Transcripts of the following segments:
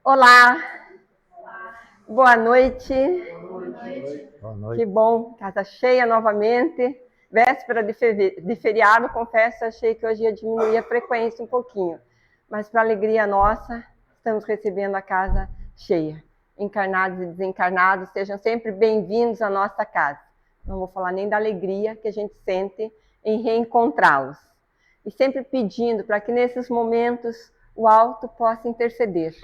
Olá, boa noite. Boa noite. Que bom, casa cheia novamente. Véspera de feriado, confesso, achei que hoje ia diminuir a frequência um pouquinho. Mas, para alegria nossa, estamos recebendo a casa cheia. Encarnados e desencarnados, sejam sempre bem-vindos à nossa casa. Não vou falar nem da alegria que a gente sente em reencontrá-los. E sempre pedindo para que nesses momentos o alto possa interceder.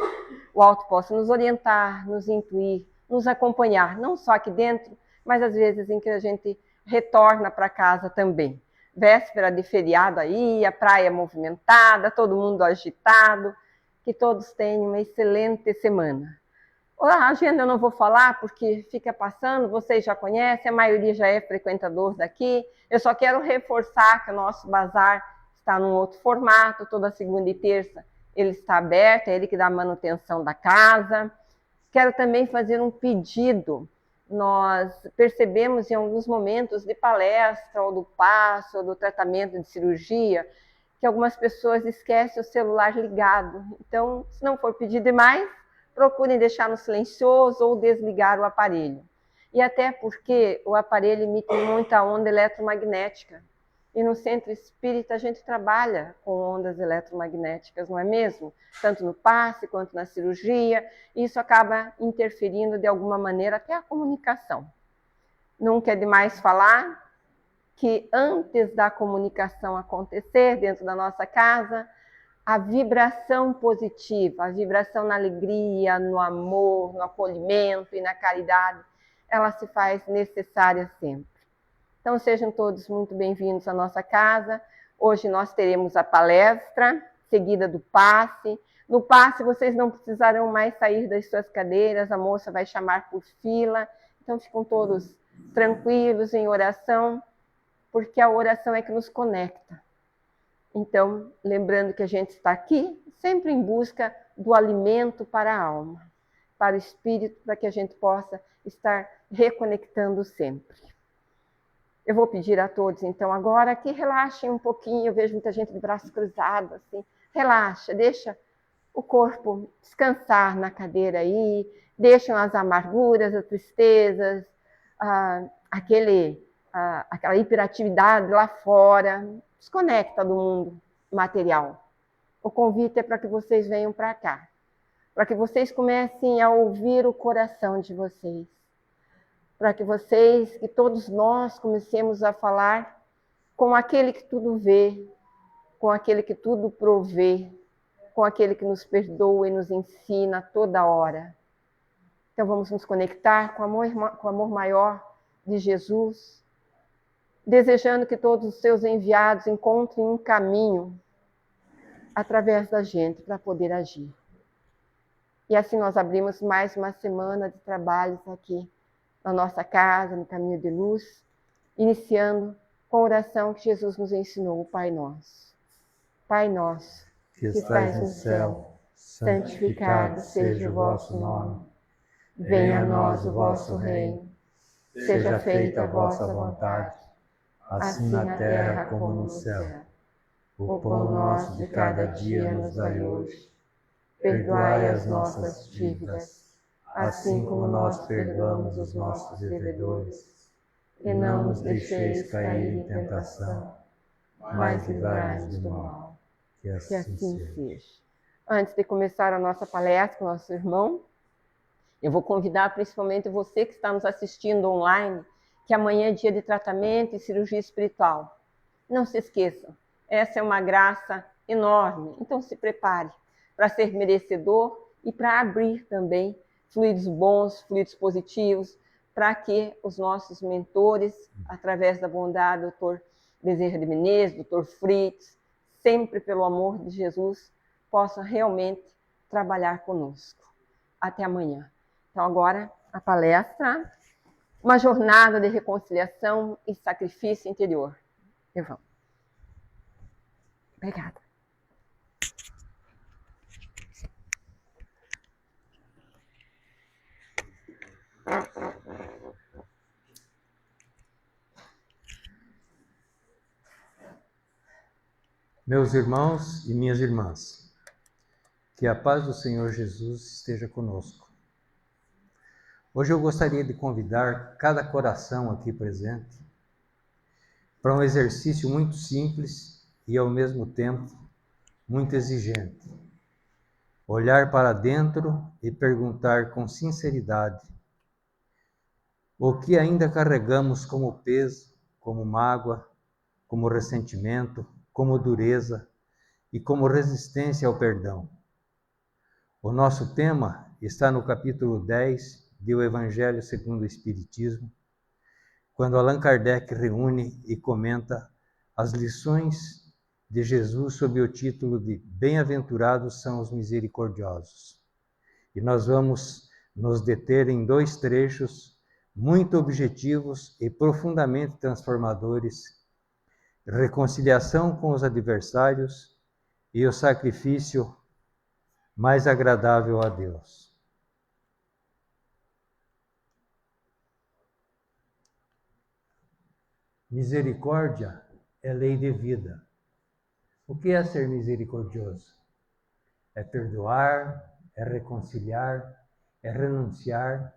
O alto possa nos orientar, nos intuir, nos acompanhar, não só aqui dentro, mas às vezes em que a gente retorna para casa também. Véspera de feriado aí, a praia movimentada, todo mundo agitado, que todos tenham uma excelente semana. A agenda eu não vou falar porque fica passando, vocês já conhecem, a maioria já é frequentador daqui. Eu só quero reforçar que o nosso bazar está num outro formato, toda segunda e terça ele está aberto, é ele que dá a manutenção da casa. Quero também fazer um pedido. Nós percebemos em alguns momentos de palestra, ou do passo, ou do tratamento de cirurgia, que algumas pessoas esquecem o celular ligado. Então, se não for pedir demais, procurem deixar no silencioso ou desligar o aparelho. E até porque o aparelho emite muita onda eletromagnética. E no centro espírita a gente trabalha com ondas eletromagnéticas, não é mesmo? Tanto no passe quanto na cirurgia. E isso acaba interferindo de alguma maneira até a comunicação. Nunca é demais falar que antes da comunicação acontecer dentro da nossa casa, a vibração positiva, a vibração na alegria, no amor, no acolhimento e na caridade, ela se faz necessária sempre. Então sejam todos muito bem-vindos à nossa casa. Hoje nós teremos a palestra, seguida do passe. No passe vocês não precisarão mais sair das suas cadeiras, a moça vai chamar por fila. Então ficam todos tranquilos em oração, porque a oração é que nos conecta. Então, lembrando que a gente está aqui sempre em busca do alimento para a alma, para o espírito, para que a gente possa estar reconectando sempre. Eu vou pedir a todos, então, agora que relaxem um pouquinho. Eu vejo muita gente de braço cruzado, assim. Relaxa, deixa o corpo descansar na cadeira aí, deixam as amarguras, as tristezas, aquela hiperatividade lá fora. Desconecta do mundo material. O convite é para que vocês venham para cá, para que vocês comecem a ouvir o coração de vocês, para que vocês, que todos nós comecemos a falar com aquele que tudo vê, com aquele que tudo provê, com aquele que nos perdoa e nos ensina toda hora. Então vamos nos conectar com o amor maior de Jesus, desejando que todos os seus enviados encontrem um caminho através da gente para poder agir. E assim nós abrimos mais uma semana de trabalhos aqui na nossa casa, no Caminho de Luz, iniciando com a oração que Jesus nos ensinou, o Pai Nosso. Pai nosso, que estais no céu, santificado seja o vosso nome. Venha a nós o vosso reino. Seja feita a vossa vontade, assim na terra como no céu. O pão nosso de cada dia nos dai hoje. Perdoai as nossas dívidas, assim como nós perdoamos os nossos devedores. E não nos deixeis cair em tentação, mas livrai-nos do mal. Que assim seja. Antes de começar a nossa palestra com o nosso irmão, eu vou convidar principalmente você que está nos assistindo online, que amanhã é dia de tratamento e cirurgia espiritual. Não se esqueçam, essa é uma graça enorme, então se prepare para ser merecedor e para abrir também fluidos bons, fluidos positivos, para que os nossos mentores, através da bondade do Dr. Bezerra de Menezes, Dr. Fritz, sempre pelo amor de Jesus, possam realmente trabalhar conosco. Até amanhã. Então agora a palestra, uma jornada de reconciliação e sacrifício interior. Evão. Obrigada. Meus irmãos e minhas irmãs, Que a paz do Senhor Jesus esteja conosco. Hoje eu gostaria de convidar cada coração aqui presente para um exercício muito simples e, ao mesmo tempo, muito exigente. Olhar para dentro e perguntar com sinceridade o que ainda carregamos como peso, como mágoa, como ressentimento, como dureza e como resistência ao perdão. O nosso tema está no capítulo 10 do Evangelho segundo o Espiritismo, quando Allan Kardec reúne e comenta as lições de Jesus sob o título de Bem-aventurados são os misericordiosos. E nós vamos nos deter em 2 trechos muito objetivos e profundamente transformadores: reconciliação com os adversários e o sacrifício mais agradável a Deus. Misericórdia é lei de vida. O que é ser misericordioso? É perdoar, é reconciliar, é renunciar,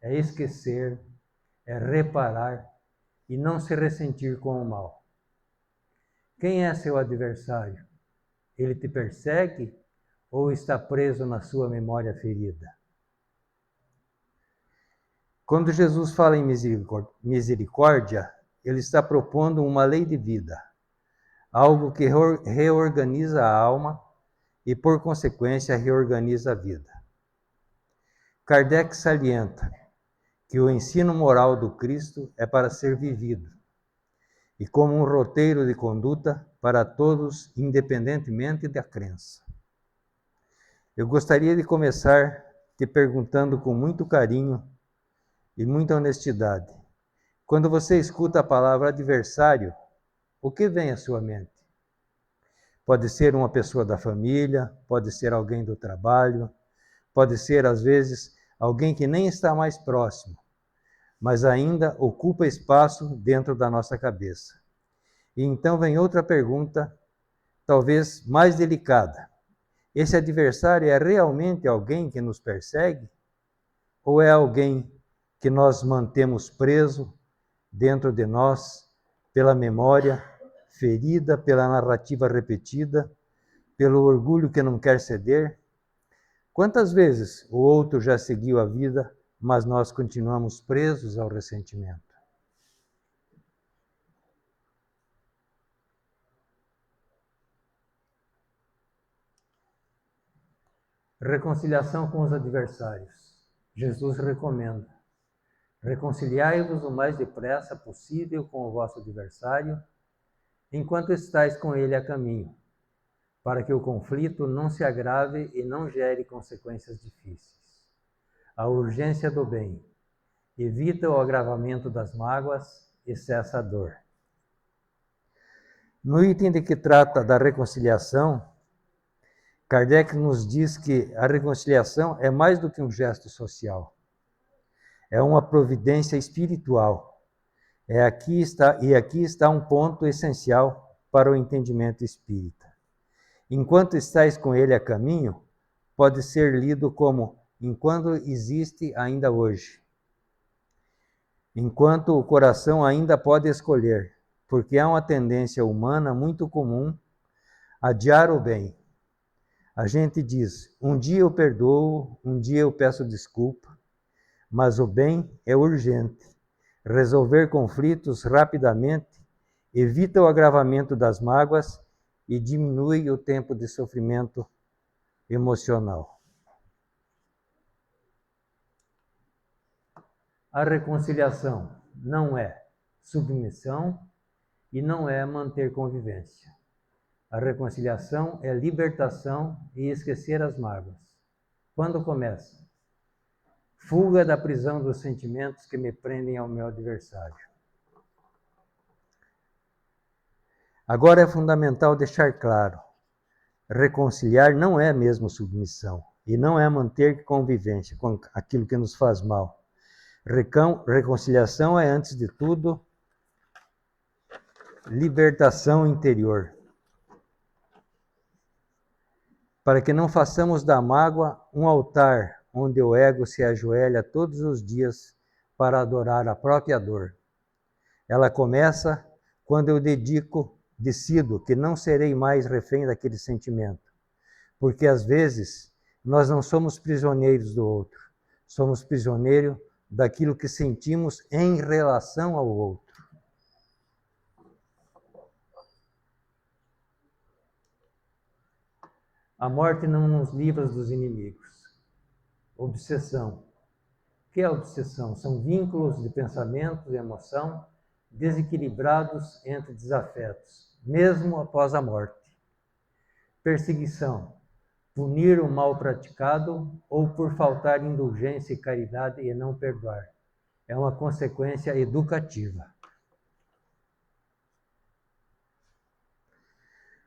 é esquecer, é reparar e não se ressentir com o mal. Quem é seu adversário? Ele te persegue ou está preso na sua memória ferida? Quando Jesus fala em misericórdia, ele está propondo uma lei de vida, algo que reorganiza a alma e, por consequência, reorganiza a vida. Kardec salienta que o ensino moral do Cristo é para ser vivido e como um roteiro de conduta para todos, independentemente da crença. Eu gostaria de começar te perguntando com muito carinho e muita honestidade: quando você escuta a palavra adversário, o que vem à sua mente? Pode ser uma pessoa da família, pode ser alguém do trabalho, pode ser, às vezes, alguém que nem está mais próximo, mas ainda ocupa espaço dentro da nossa cabeça. E então vem outra pergunta, talvez mais delicada: esse adversário é realmente alguém que nos persegue? Ou é alguém que nós mantemos preso dentro de nós pela memória ferida, pela narrativa repetida, pelo orgulho que não quer ceder? Quantas vezes o outro já seguiu a vida, mas nós continuamos presos ao ressentimento? Reconciliação com os adversários. Jesus recomenda: reconciliai-vos o mais depressa possível com o vosso adversário, enquanto estáis com ele a caminho, para que o conflito não se agrave e não gere consequências difíceis. A urgência do bem evita o agravamento das mágoas e cessa a dor. No item de que trata da reconciliação, Kardec nos diz que a reconciliação é mais do que um gesto social. É uma providência espiritual. Aqui está um ponto essencial para o entendimento espírita. Enquanto estáis com ele a caminho, pode ser lido como enquanto existe ainda hoje. Enquanto o coração ainda pode escolher, porque há uma tendência humana muito comum a adiar o bem. A gente diz: um dia eu perdoo, um dia eu peço desculpa, mas o bem é urgente. Resolver conflitos rapidamente evita o agravamento das mágoas e diminui o tempo de sofrimento emocional. A reconciliação não é submissão e não é manter convivência. A reconciliação é libertação e esquecer as mágoas. Quando começa? Fuga da prisão dos sentimentos que me prendem ao meu adversário. Agora é fundamental deixar claro: reconciliar não é mesmo submissão e não é manter convivência com aquilo que nos faz mal. Reconciliação é, antes de tudo, libertação interior. para que não façamos da mágoa um altar onde o ego se ajoelha todos os dias para adorar a própria dor. Ela começa quando eu decido que não serei mais refém daquele sentimento, porque às vezes nós não somos prisioneiros do outro, somos prisioneiros daquilo que sentimos em relação ao outro. A morte não nos livra dos inimigos. Obsessão. O que é obsessão? São vínculos de pensamento e emoção desequilibrados entre desafetos, mesmo após a morte. Perseguição. Punir o mal praticado ou por faltar indulgência e caridade e não perdoar. É uma consequência educativa.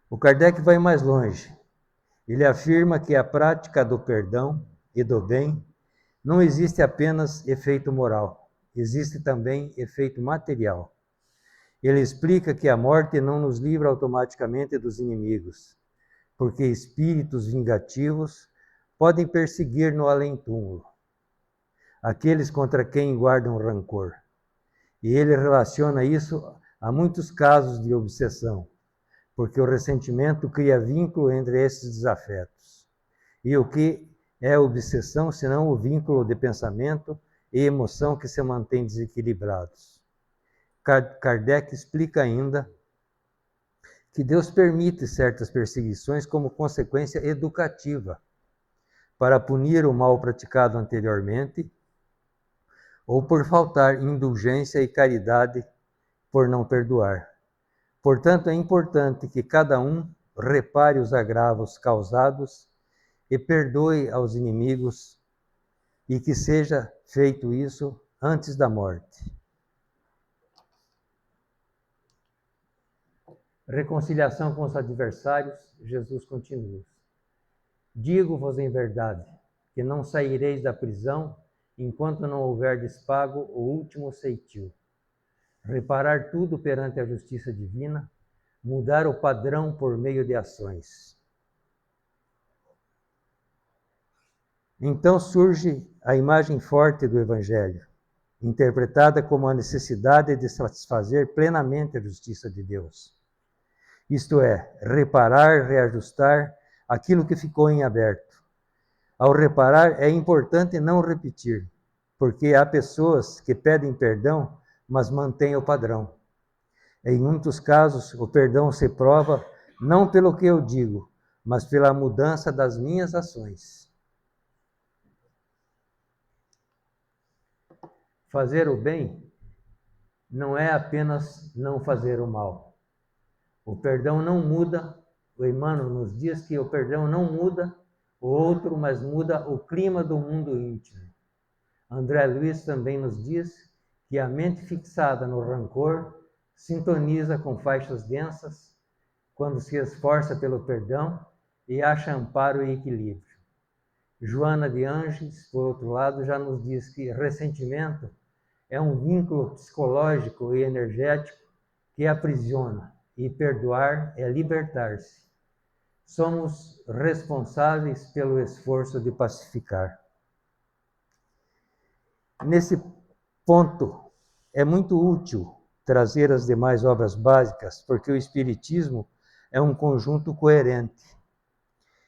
O Kardec vai mais longe. Ele afirma que a prática do perdão e do bem não existe apenas efeito moral, existe também efeito material. Ele explica que a morte não nos livra automaticamente dos inimigos, porque espíritos vingativos podem perseguir no além-túmulo aqueles contra quem guardam rancor. E ele relaciona isso a muitos casos de obsessão, porque o ressentimento cria vínculo entre esses desafetos. E o que é obsessão, senão o vínculo de pensamento e emoção que se mantém desequilibrados? Kardec explica ainda que Deus permite certas perseguições como consequência educativa, para punir o mal praticado anteriormente, ou por faltar indulgência e caridade por não perdoar. Portanto, é importante que cada um repare os agravos causados e perdoe aos inimigos, e que seja feito isso antes da morte. Reconciliação com os adversários, Jesus continua. Digo-vos em verdade, que não saireis da prisão enquanto não houverdes pago o último ceitil. Reparar tudo perante a justiça divina, mudar o padrão por meio de ações. Então surge a imagem forte do Evangelho, interpretada como a necessidade de satisfazer plenamente a justiça de Deus. Isto é, reparar, reajustar aquilo que ficou em aberto. Ao reparar, é importante não repetir, porque há pessoas que pedem perdão, mas mantêm o padrão. Em muitos casos, o perdão se prova não pelo que eu digo, mas pela mudança das minhas ações. Fazer o bem não é apenas não fazer o mal. O perdão não muda, o Emmanuel nos diz que o perdão não muda o outro, mas muda o clima do mundo íntimo. André Luiz também nos diz que a mente fixada no rancor sintoniza com faixas densas quando se esforça pelo perdão e acha amparo e equilíbrio. Joana de Ângeles, por outro lado, já nos diz que ressentimento é um vínculo psicológico e energético que aprisiona, e perdoar é libertar-se. Somos responsáveis pelo esforço de pacificar. Nesse ponto, é muito útil trazer as demais obras básicas, porque o Espiritismo é um conjunto coerente.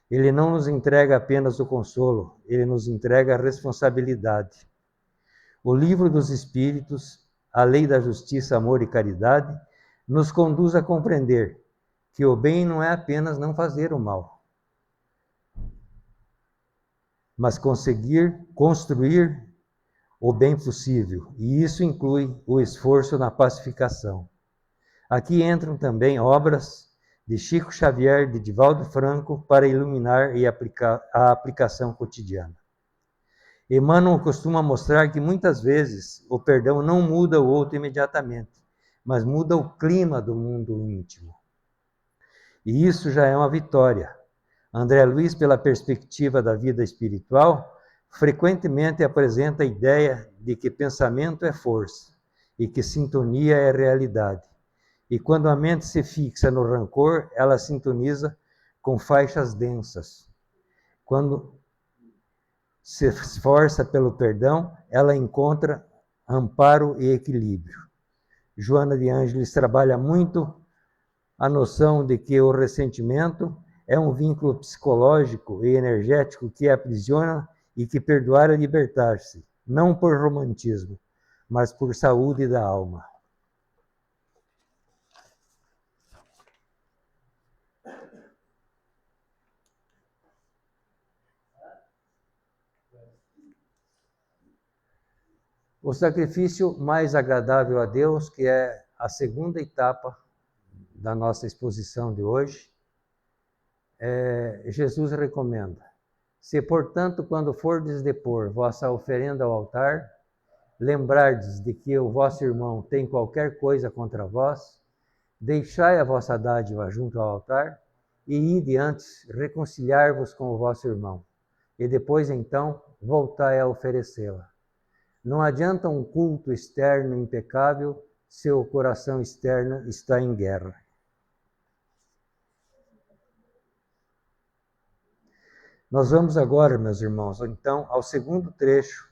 Ele não nos entrega apenas o consolo, ele nos entrega a responsabilidade. O Livro dos Espíritos, a Lei da Justiça, Amor e Caridade, nos conduz a compreender que o bem não é apenas não fazer o mal, mas conseguir construir o bem possível, e isso inclui o esforço na pacificação. Aqui entram também obras de Chico Xavier, de Divaldo Franco, para iluminar e aplicar a aplicação cotidiana. Emmanuel costuma mostrar que muitas vezes o perdão não muda o outro imediatamente, mas muda o clima do mundo íntimo. E isso já é uma vitória. André Luiz, pela perspectiva da vida espiritual, frequentemente apresenta a ideia de que pensamento é força e que sintonia é realidade. E quando a mente se fixa no rancor, ela sintoniza com faixas densas, Quando se esforça pelo perdão, ela encontra amparo e equilíbrio. Joana de Ângeles trabalha muito a noção de que o ressentimento é um vínculo psicológico e energético que aprisiona e que perdoar é libertar-se, não por romantismo, mas por saúde da alma. O sacrifício mais agradável a Deus, que é a segunda etapa da nossa exposição de hoje, Jesus recomenda: se, portanto, quando fordes depor vossa oferenda ao altar, lembrardes de que o vosso irmão tem qualquer coisa contra vós, deixai a vossa dádiva junto ao altar e ide antes reconciliar-vos com o vosso irmão, e depois então voltai a oferecê-la. Não adianta um culto externo impecável se o coração externo está em guerra. Nós vamos agora, meus irmãos, então, ao segundo trecho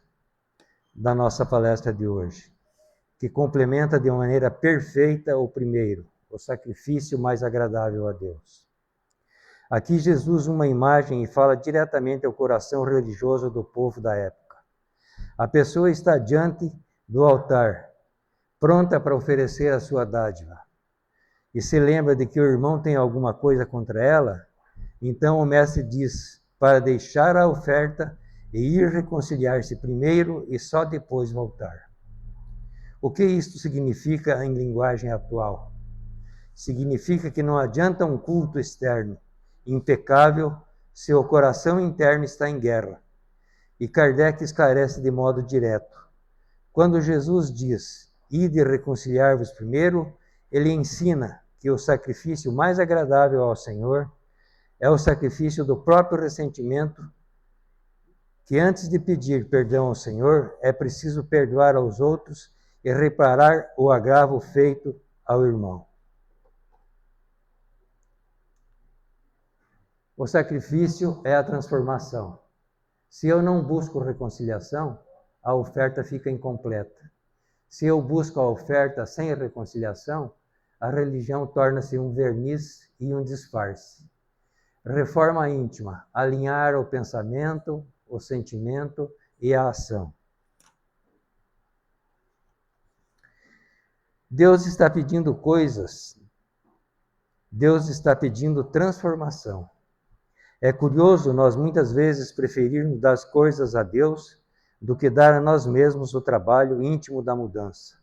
da nossa palestra de hoje, que complementa de maneira perfeita o primeiro, o sacrifício mais agradável a Deus. Aqui Jesus usa uma imagem e fala diretamente ao coração religioso do povo da época. A pessoa está diante do altar, pronta para oferecer a sua dádiva, e se lembra de que o irmão tem alguma coisa contra ela, então o mestre diz para deixar a oferta e ir reconciliar-se primeiro e só depois voltar. O que isto significa em linguagem atual? Significa que não adianta um culto externo impecável se o coração interno está em guerra. E Kardec esclarece de modo direto. Quando Jesus diz, ide reconciliar-vos primeiro, ele ensina que o sacrifício mais agradável ao Senhor é o sacrifício do próprio ressentimento, que antes de pedir perdão ao Senhor, é preciso perdoar aos outros e reparar o agravo feito ao irmão. O sacrifício é a transformação. Se eu não busco reconciliação, a oferta fica incompleta. Se eu busco a oferta sem reconciliação, a religião torna-se um verniz e um disfarce. Reforma íntima, alinhar o pensamento, o sentimento e a ação. Deus está pedindo coisas. Deus está pedindo transformação. É curioso nós muitas vezes preferirmos dar as coisas a Deus do que dar a nós mesmos o trabalho íntimo da mudança.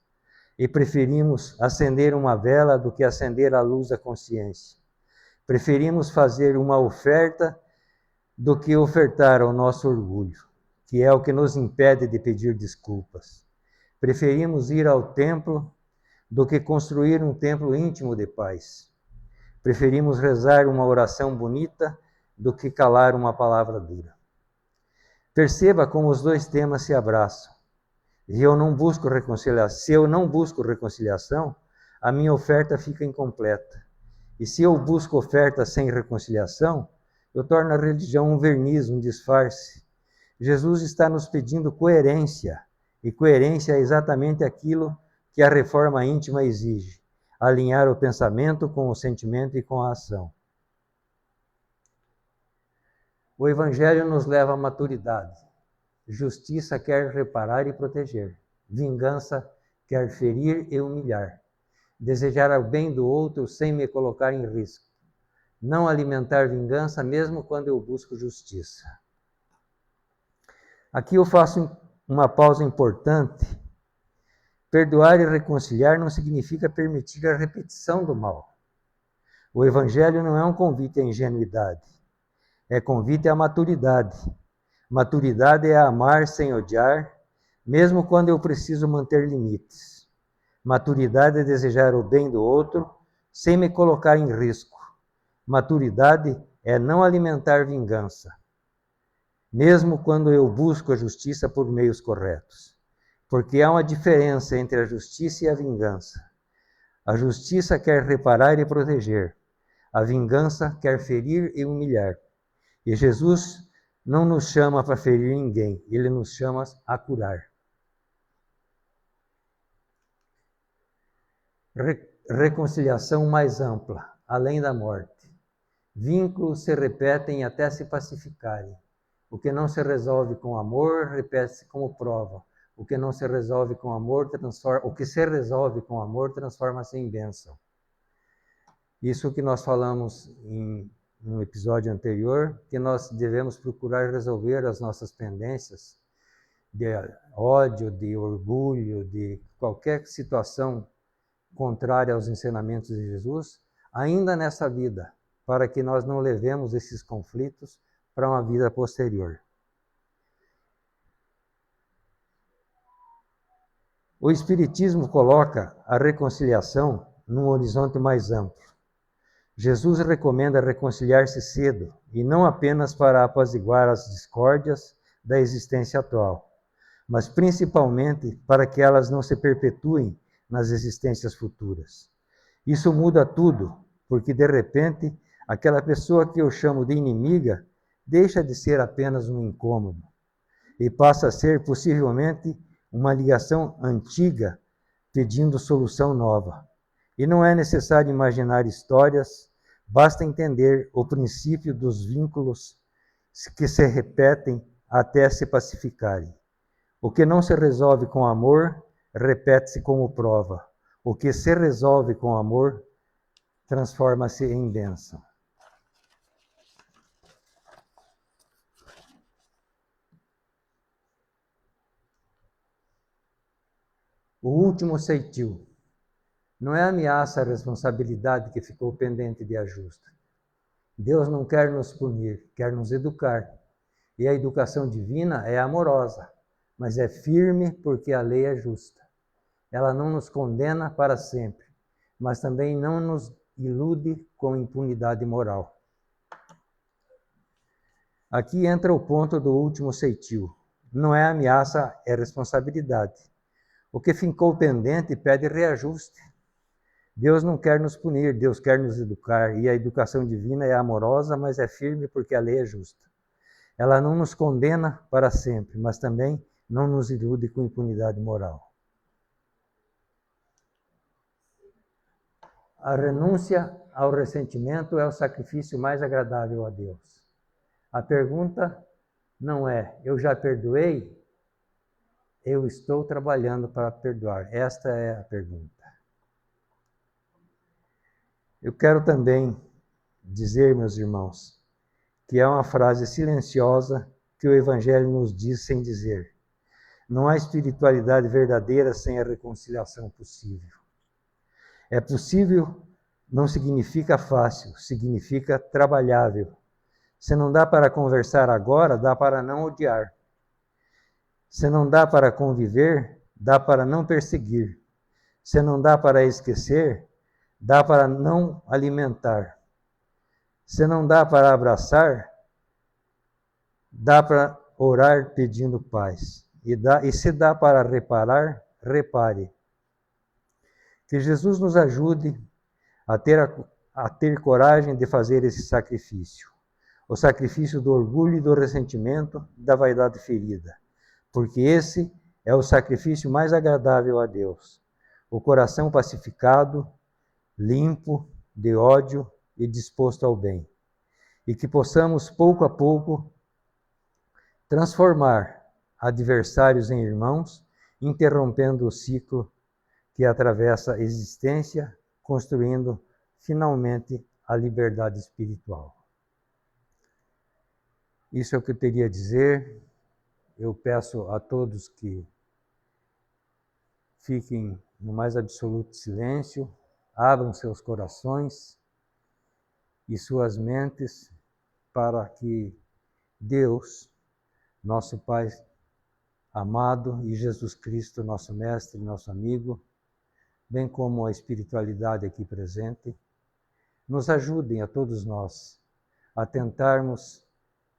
E preferimos acender uma vela do que acender a luz da consciência. Preferimos fazer uma oferta do que ofertar ao nosso orgulho, que é o que nos impede de pedir desculpas. Preferimos ir ao templo do que construir um templo íntimo de paz. Preferimos rezar uma oração bonita do que calar uma palavra dura. Perceba como os dois temas se abraçam. Se eu não busco reconciliação, a minha oferta fica incompleta. E se eu busco oferta sem reconciliação, eu torno a religião um verniz, um disfarce. Jesus está nos pedindo coerência, e coerência é exatamente aquilo que a reforma íntima exige: alinhar o pensamento com o sentimento e com a ação. O Evangelho nos leva à maturidade. Justiça quer reparar e proteger. Vingança quer ferir e humilhar. Desejar o bem do outro sem me colocar em risco. Não alimentar vingança mesmo quando eu busco justiça. Aqui eu faço uma pausa importante. Perdoar e reconciliar não significa permitir a repetição do mal. O Evangelho não é um convite à ingenuidade. É convite à maturidade. Maturidade é amar sem odiar, mesmo quando eu preciso manter limites. Maturidade é desejar o bem do outro, sem me colocar em risco. Maturidade é não alimentar vingança, mesmo quando eu busco a justiça por meios corretos. Porque há uma diferença entre a justiça e a vingança. A justiça quer reparar e proteger. A vingança quer ferir e humilhar. E Jesus não nos chama para ferir ninguém, Ele nos chama a curar. Reconciliação mais ampla, além da morte. Vínculos se repetem até se pacificarem. O que não se resolve com amor, repete-se como prova. O que não se resolve com amor, transforma-se em bênção. Isso que nós falamos no episódio anterior, que nós devemos procurar resolver as nossas pendências de ódio, de orgulho, de qualquer situação contrária aos ensinamentos de Jesus, ainda nessa vida, para que nós não levemos esses conflitos para uma vida posterior. O Espiritismo coloca a reconciliação num horizonte mais amplo. Jesus recomenda reconciliar-se cedo, e não apenas para apaziguar as discórdias da existência atual, mas principalmente para que elas não se perpetuem nas existências futuras. Isso muda tudo, porque de repente, aquela pessoa que eu chamo de inimiga deixa de ser apenas um incômodo e passa a ser possivelmente uma ligação antiga pedindo solução nova. E não é necessário imaginar histórias, basta entender o princípio dos vínculos que se repetem até se pacificarem. O que não se resolve com amor, repete-se como prova. O que se resolve com amor, transforma-se em bênção. O último ceitil. Não é ameaça à responsabilidade que ficou pendente de ajuste. Deus não quer nos punir, quer nos educar. E a educação divina é amorosa, mas é firme porque a lei é justa. Ela não nos condena para sempre, mas também não nos ilude com impunidade moral. Aqui entra o ponto do último ceitil. Não é ameaça, é responsabilidade. O que ficou pendente pede reajuste. Deus não quer nos punir, Deus quer nos educar. E a educação divina é amorosa, mas é firme porque a lei é justa. Ela não nos condena para sempre, mas também não nos ilude com impunidade moral. A renúncia ao ressentimento é o sacrifício mais agradável a Deus. A pergunta não é, eu já perdoei? Eu estou trabalhando para perdoar. Esta é a pergunta. Eu quero também dizer, meus irmãos, que é uma frase silenciosa que o Evangelho nos diz sem dizer. Não há espiritualidade verdadeira sem a reconciliação possível. É possível não significa fácil, significa trabalhável. Se não dá para conversar agora, dá para não odiar. Se não dá para conviver, dá para não perseguir. Se não dá para esquecer, dá para não alimentar. Se não dá para abraçar, dá para orar pedindo paz. E se dá para reparar, repare. Que Jesus nos ajude a ter coragem de fazer esse sacrifício. O sacrifício do orgulho e do ressentimento, da vaidade ferida. Porque esse é o sacrifício mais agradável a Deus. O coração pacificado, limpo de ódio e disposto ao bem. E que possamos, pouco a pouco, transformar adversários em irmãos, interrompendo o ciclo que atravessa a existência, construindo finalmente a liberdade espiritual. Isso é o que eu teria a dizer. Eu peço a todos que fiquem no mais absoluto silêncio, abram seus corações e suas mentes para que Deus, nosso Pai amado, e Jesus Cristo, nosso Mestre, nosso amigo, bem como a espiritualidade aqui presente, nos ajudem a todos nós a tentarmos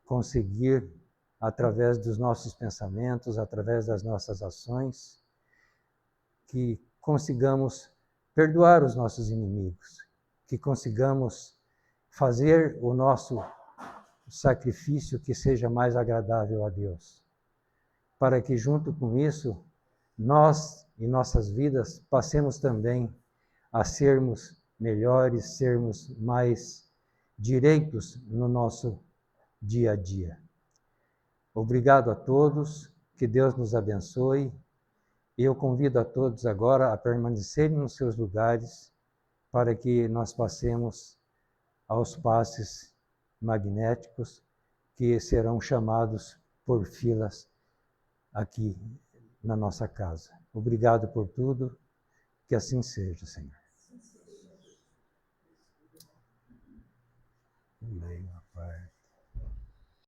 conseguir, através dos nossos pensamentos, através das nossas ações, que consigamos perdoar os nossos inimigos, que consigamos fazer o nosso sacrifício que seja mais agradável a Deus, para que junto com isso, nós e nossas vidas passemos também a sermos melhores, sermos mais direitos no nosso dia a dia. Obrigado a todos, que Deus nos abençoe. Eu convido a todos agora a permanecerem nos seus lugares para que nós passemos aos passes magnéticos que serão chamados por filas aqui na nossa casa. Obrigado por tudo, que assim seja, Senhor. Amém, Pai.